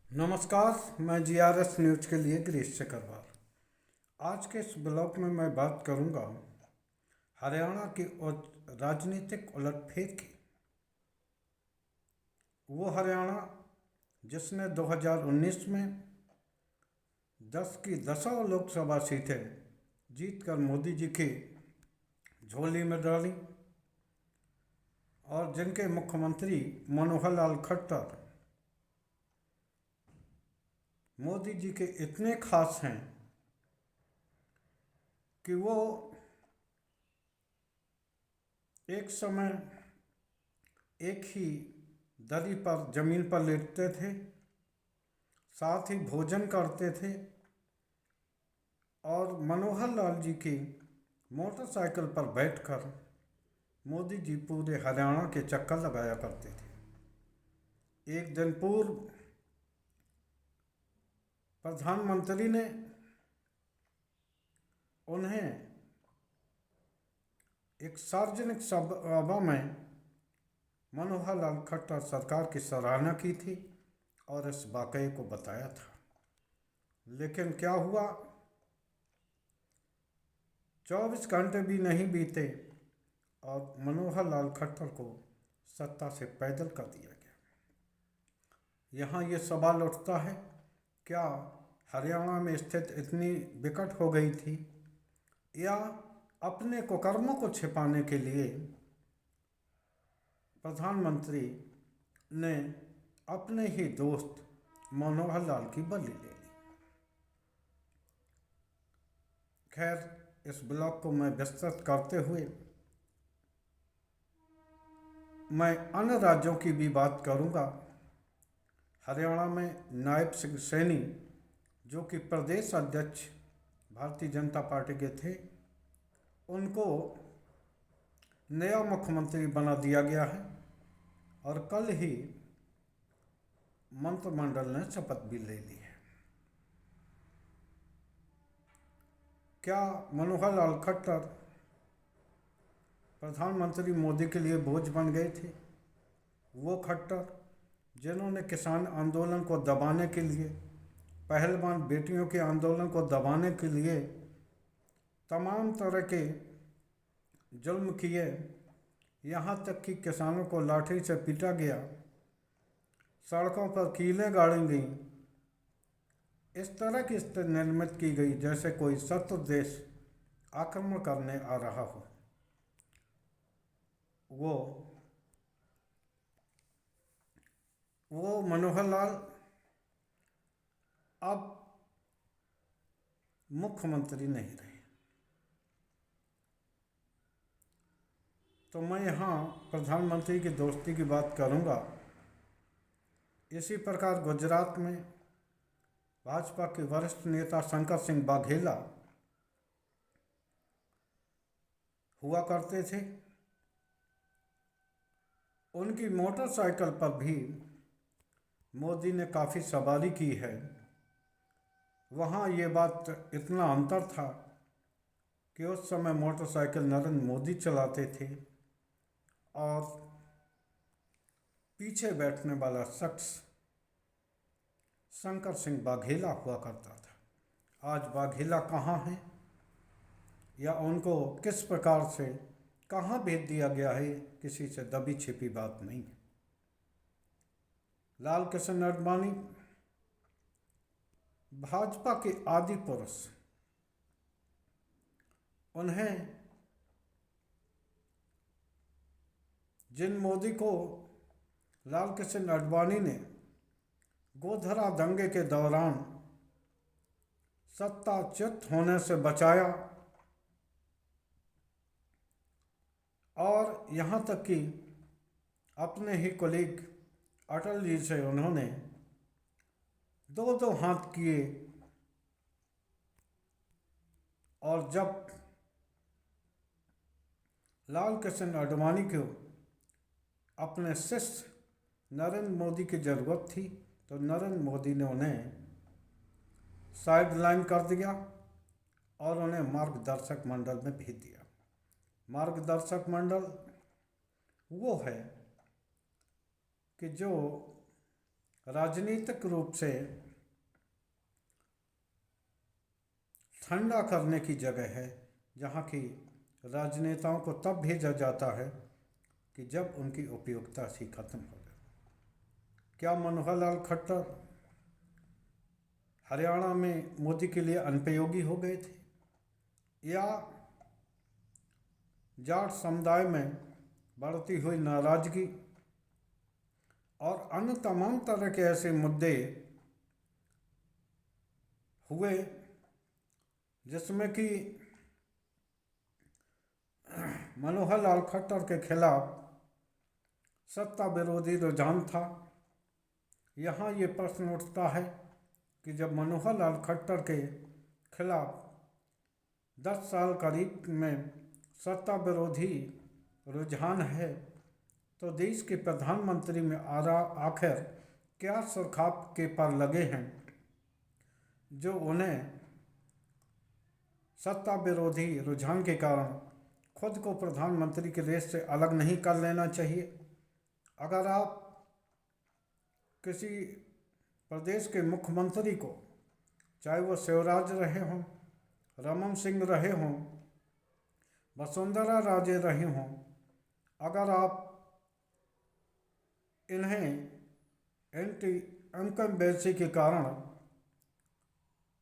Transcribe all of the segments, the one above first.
नमस्कार, मैं GRS news के लिए गिरीश चक्रवाल। आज के इस ब्लॉग में मैं बात करूंगा हरियाणा की राजनीतिक उलटफेर की। वो हरियाणा जिसने 2019 में 10 की 10 लोकसभा सीटें जीतकर मोदी जी की झोली में डाली और जिनके मुख्यमंत्री मनोहर लाल खट्टर मोदी जी के इतने खास हैं कि वो एक समय एक ही दरी पर जमीन पर लेटते थे, साथ ही भोजन करते थे और मनोहर लाल जी की मोटरसाइकिल पर बैठकर मोदी जी पूरे हरियाणा के चक्कर लगाया करते थे। एक दिन पूर्व प्रधानमंत्री ने उन्हें एक सार्वजनिक सभा में मनोहर लाल खट्टर सरकार की सराहना की थी और इस वाकये को बताया था। लेकिन क्या हुआ, 24 घंटे भी नहीं बीते और मनोहर लाल खट्टर को सत्ता से पैदल कर दिया गया। यहाँ ये सवाल उठता है, क्या हरियाणा में स्थिति इतनी विकट हो गई थी या अपने कुकर्मों को छिपाने के लिए प्रधानमंत्री ने अपने ही दोस्त मनोहर लाल की बलि ले ली। खैर, इस ब्लॉग को मैं विस्तृत करते हुए मैं अन्य राज्यों की भी बात करूंगा। हरियाणा में नायब सिंह सैनी, जो कि प्रदेश अध्यक्ष भारतीय जनता पार्टी के थे, उनको नया मुख्यमंत्री बना दिया गया है और कल ही मंत्रिमंडल ने शपथ भी ले ली है। क्या मनोहर लाल खट्टर प्रधानमंत्री मोदी के लिए बोझ बन गए थे? वो खट्टर जिन्होंने किसान आंदोलन को दबाने के लिए, पहलवान बेटियों के आंदोलन को दबाने के लिए तमाम तरह के जुल्म किए, यहाँ तक कि किसानों को लाठी से पीटा गया, सड़कों पर कीलें गाड़ी गईं, इस तरह की स्थिति निर्मित की गई जैसे कोई शत्रु देश आक्रमण करने आ रहा हो। वो मनोहर लाल अब मुख्यमंत्री नहीं रहे। तो मैं यहाँ प्रधानमंत्री की दोस्ती की बात करूँगा। इसी प्रकार गुजरात में भाजपा के वरिष्ठ नेता शंकर सिंह वाघेला हुआ करते थे। उनकी मोटरसाइकिल पर भी मोदी ने काफ़ी सवारी की है। वहाँ ये बात इतना अंतर था कि उस समय मोटरसाइकिल नरेंद्र मोदी चलाते थे और पीछे बैठने वाला शख्स शंकर सिंह वाघेला हुआ करता था। आज वाघेला कहाँ हैं या उनको किस प्रकार से कहाँ भेज दिया गया है, किसी से दबी छिपी बात नहीं है। लाल कृष्ण आडवाणी भाजपा के आदि पुरुष, उन्हें जिन मोदी को लाल कृष्ण आडवाणी ने गोधरा दंगे के दौरान सत्ताच्युत होने से बचाया और यहाँ तक कि अपने ही कोलीग अटल जी से उन्होंने दो दो हाथ किए और जब लाल कृष्ण आडवाणी को अपने शिष्य नरेंद्र मोदी की ज़रूरत थी तो नरेंद्र मोदी ने उन्हें साइड लाइन कर दिया और उन्हें मार्गदर्शक मंडल में भेज दिया। मार्गदर्शक मंडल वो है कि जो राजनीतिक रूप से ठंडा करने की जगह है, जहाँ की राजनेताओं को तब भेजा जाता है कि जब उनकी उपयोगिता सी खत्म हो जाए। क्या मनोहर लाल खट्टर हरियाणा में मोदी के लिए अनुपयोगी हो गए थे, या जाट समुदाय में बढ़ती हुई नाराजगी और अन्य तमाम तरह के ऐसे मुद्दे हुए जिसमें कि मनोहर लाल खट्टर के खिलाफ सत्ता विरोधी रुझान था। यहाँ ये प्रश्न उठता है कि जब मनोहर लाल खट्टर के खिलाफ 10 साल करीब में सत्ता विरोधी रुझान है, तो देश के प्रधानमंत्री में आखिर क्या सुरखाप के पर लगे हैं जो उन्हें सत्ता विरोधी रुझान के कारण खुद को प्रधानमंत्री के रेस से अलग नहीं कर लेना चाहिए। अगर आप किसी प्रदेश के मुख्यमंत्री को, चाहे वो शिवराज रहे हों, रमन सिंह रहे हों, वसुंधरा राजे रहे हों, अगर आप इन्हें एंटी इनकम्बेंसी के कारण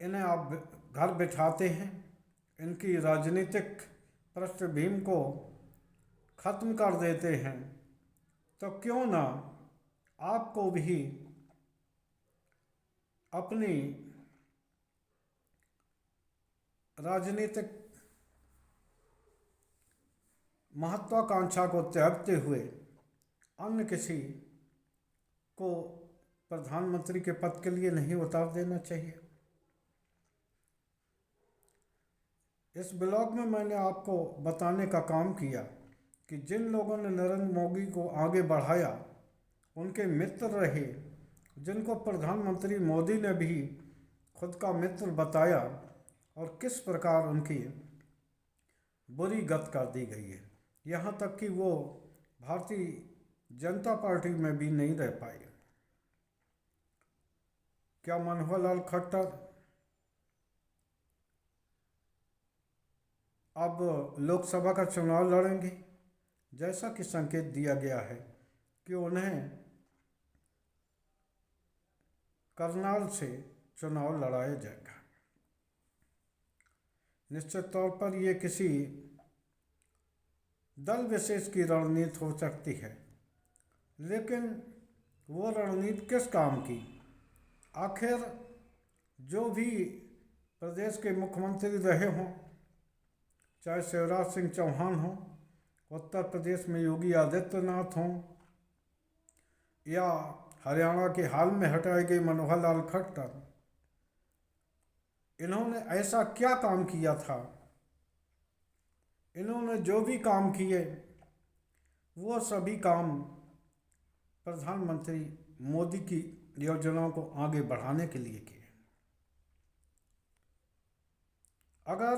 इन्हें आप घर बिठाते हैं, इनकी राजनीतिक पृष्ठभूमि को खत्म कर देते हैं, तो क्यों ना आपको भी अपनी राजनीतिक महत्वाकांक्षा को त्यागते हुए अन्य किसी को प्रधानमंत्री के पद के लिए नहीं उतार देना चाहिए। इस ब्लॉग में मैंने आपको बताने का काम किया कि जिन लोगों ने नरेंद्र मोदी को आगे बढ़ाया, उनके मित्र रहे, जिनको प्रधानमंत्री मोदी ने भी खुद का मित्र बताया, और किस प्रकार उनकी बुरी गत कर दी गई है। यहाँ तक कि वो भारतीय जनता पार्टी में भी नहीं रह पाए। क्या मनोहर लाल खट्टर अब लोकसभा का चुनाव लड़ेंगे? जैसा कि संकेत दिया गया है कि उन्हें करनाल से चुनाव लड़ाया जाएगा। निश्चित तौर पर यह किसी दल विशेष की रणनीति हो सकती है, लेकिन वो रणनीति किस काम की? आखिर जो भी प्रदेश के मुख्यमंत्री रहे हों, चाहे शिवराज सिंह चौहान हों, उत्तर प्रदेश में योगी आदित्यनाथ हों, या हरियाणा के हाल में हटाए गए मनोहर लाल खट्टर, इन्होंने ऐसा क्या काम किया था? इन्होंने जो भी काम किए वो सभी काम प्रधानमंत्री मोदी की योजनाओं को आगे बढ़ाने के लिए किए। अगर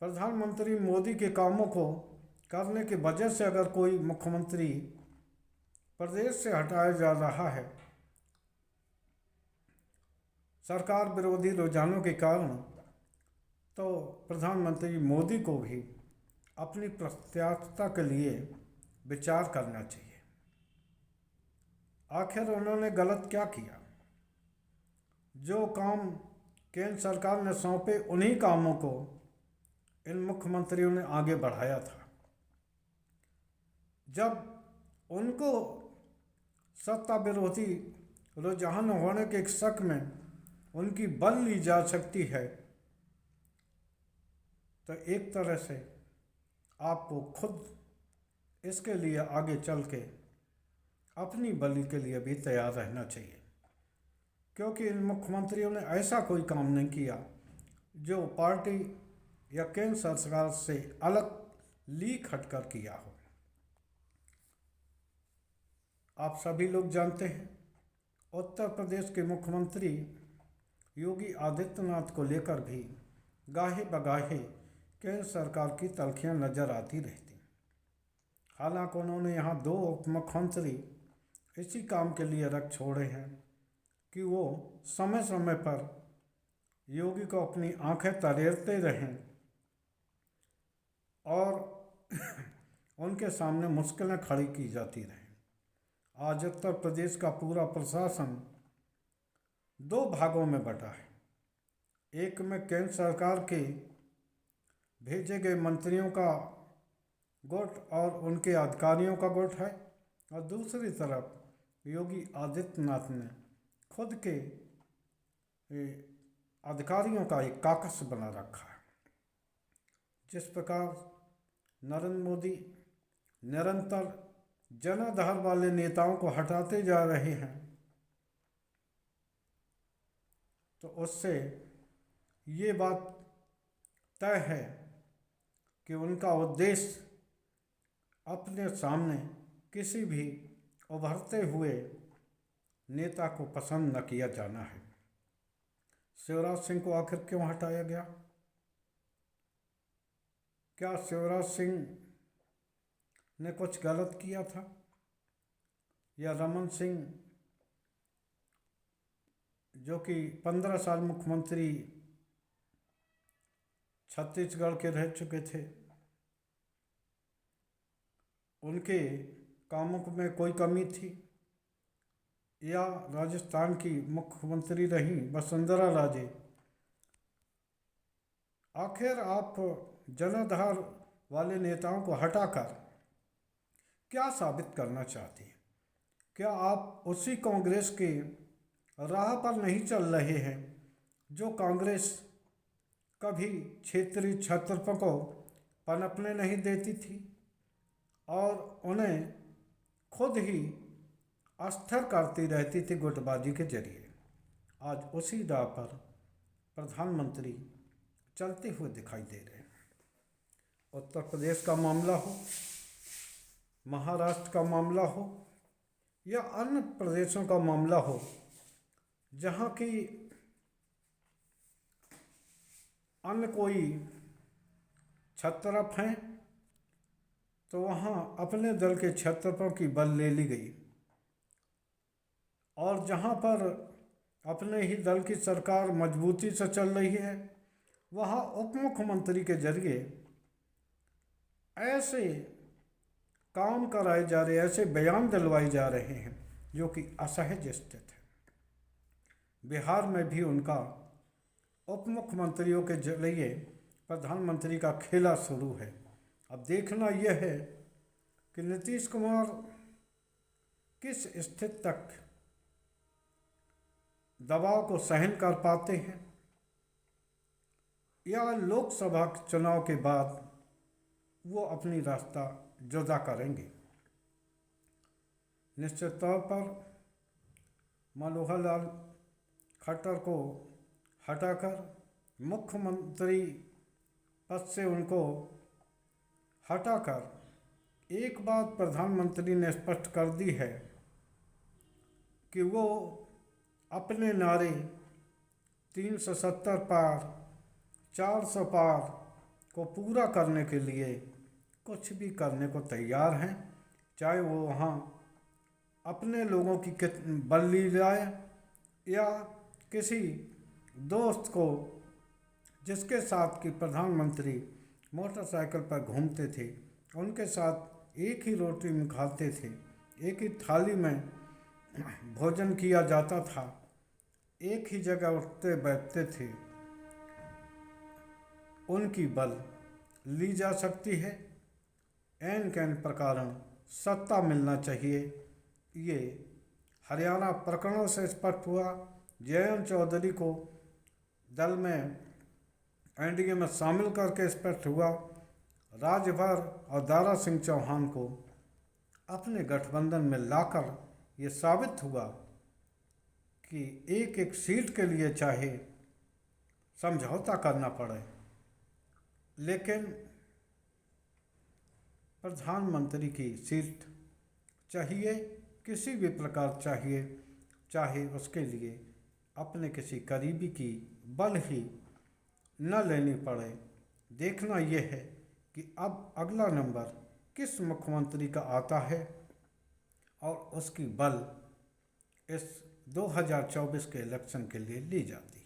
प्रधानमंत्री मोदी के कामों को करने की वजह से अगर कोई मुख्यमंत्री प्रदेश से हटाया जा रहा है सरकार विरोधी रुझानों के कारण, तो प्रधानमंत्री मोदी को भी अपनी प्रत्याशिता के लिए विचार करना चाहिए। आखिर उन्होंने गलत क्या किया? जो काम केंद्र सरकार ने सौंपे, उन्हीं कामों को इन मुख्यमंत्रियों ने आगे बढ़ाया था। जब उनको सत्ता विरोधी रुझान होने के शक में उनकी बल ली जा सकती है, तो एक तरह से आपको खुद इसके लिए आगे चल के अपनी बलि के लिए भी तैयार रहना चाहिए, क्योंकि इन मुख्यमंत्रियों ने ऐसा कोई काम नहीं किया जो पार्टी या केंद्र सरकार से अलग लीक हटकर किया हो। आप सभी लोग जानते हैं, उत्तर प्रदेश के मुख्यमंत्री योगी आदित्यनाथ को लेकर भी गाहे बगाहे केंद्र सरकार की तल्खियां नजर आती रहती। हालांकि उन्होंने यहाँ 2 उप मुख्यमंत्री इसी काम के लिए रख छोड़े हैं कि वो समय समय पर योगी को अपनी आंखें तरेरते रहें और उनके सामने मुश्किलें खड़ी की जाती रहें। आज उत्तर प्रदेश का पूरा प्रशासन दो भागों में बटा है। एक में केंद्र सरकार के भेजे गए मंत्रियों का गुट और उनके अधिकारियों का गुट है, और दूसरी तरफ योगी आदित्यनाथ ने खुद के अधिकारियों का एक काकस बना रखा है। जिस प्रकार नरेंद्र मोदी निरंतर जनाधार वाले नेताओं को हटाते जा रहे हैं, तो उससे ये बात तय है कि उनका उद्देश्य अपने सामने किसी भी उभरते हुए नेता को पसंद न किया जाना है। शिवराज सिंह को आखिर क्यों हटाया गया? क्या शिवराज सिंह ने कुछ गलत किया था, या रमन सिंह जो कि 15 साल मुख्यमंत्री छत्तीसगढ़ के रह चुके थे, उनके कामों में कोई कमी थी, या राजस्थान की मुख्यमंत्री रही वसुंधरा राजे? आखिर आप जनाधार वाले नेताओं को हटाकर क्या साबित करना चाहते हैं? क्या आप उसी कांग्रेस के राह पर नहीं चल रहे हैं जो कांग्रेस कभी क्षेत्रीय छत्रपों को पनपने नहीं देती थी और उन्हें खुद ही अस्थिर करती रहती थी गुटबाजी के जरिए? आज उसी राह पर प्रधानमंत्री चलते हुए दिखाई दे रहे हैं। उत्तर प्रदेश का मामला हो, महाराष्ट्र का मामला हो, या अन्य प्रदेशों का मामला हो, जहाँ की अन्य कोई छत्रप हैं, तो वहाँ अपने दल के छत्रपों की बल ले ली गई, और जहाँ पर अपने ही दल की सरकार मजबूती से चल रही है, वहाँ उप मुख्यमंत्री के जरिए ऐसे काम कराए जा रहे, ऐसे बयान दिलवाए जा रहे हैं जो कि असहज स्थित है। बिहार में भी उनका उप मुख्यमंत्रियों के जरिए प्रधानमंत्री का खेला शुरू है। अब देखना यह है कि नीतीश कुमार किस स्थिति तक दबाव को सहन कर पाते हैं, या लोकसभा चुनाव के बाद वो अपनी रास्ता जुदा करेंगे। निश्चित तौर पर मनोहर लाल खट्टर को हटाकर मुख्यमंत्री पद से उनको हटाकर एक बात प्रधानमंत्री ने स्पष्ट कर दी है कि वो अपने नारे 370 पार, 400 पार को पूरा करने के लिए कुछ भी करने को तैयार हैं, चाहे वो वहाँ अपने लोगों की बल्ली जाए या किसी दोस्त को जिसके साथ कि प्रधानमंत्री मोटरसाइकिल पर घूमते थे, उनके साथ एक ही रोटी में खाते थे, एक ही थाली में भोजन किया जाता था, एक ही जगह उठते बैठते थे, उनकी बल ली जा सकती है। एन कैन प्रकारण सत्ता मिलना चाहिए, ये हरियाणा प्रकरणों से स्पष्ट हुआ। जयंत चौधरी को दल में एनडीए में शामिल करके स्पष्ट हुआ। राजभर और दारा सिंह चौहान को अपने गठबंधन में लाकर ये साबित हुआ कि एक एक सीट के लिए चाहे समझौता करना पड़े, लेकिन प्रधानमंत्री की सीट चाहिए, किसी भी प्रकार चाहिए, चाहे उसके लिए अपने किसी करीबी की बल ही न लेनी पड़े। देखना यह है कि अब अगला नंबर किस मुख्यमंत्री का आता है और उसकी बल इस 2024 के इलेक्शन के लिए ली जाती है।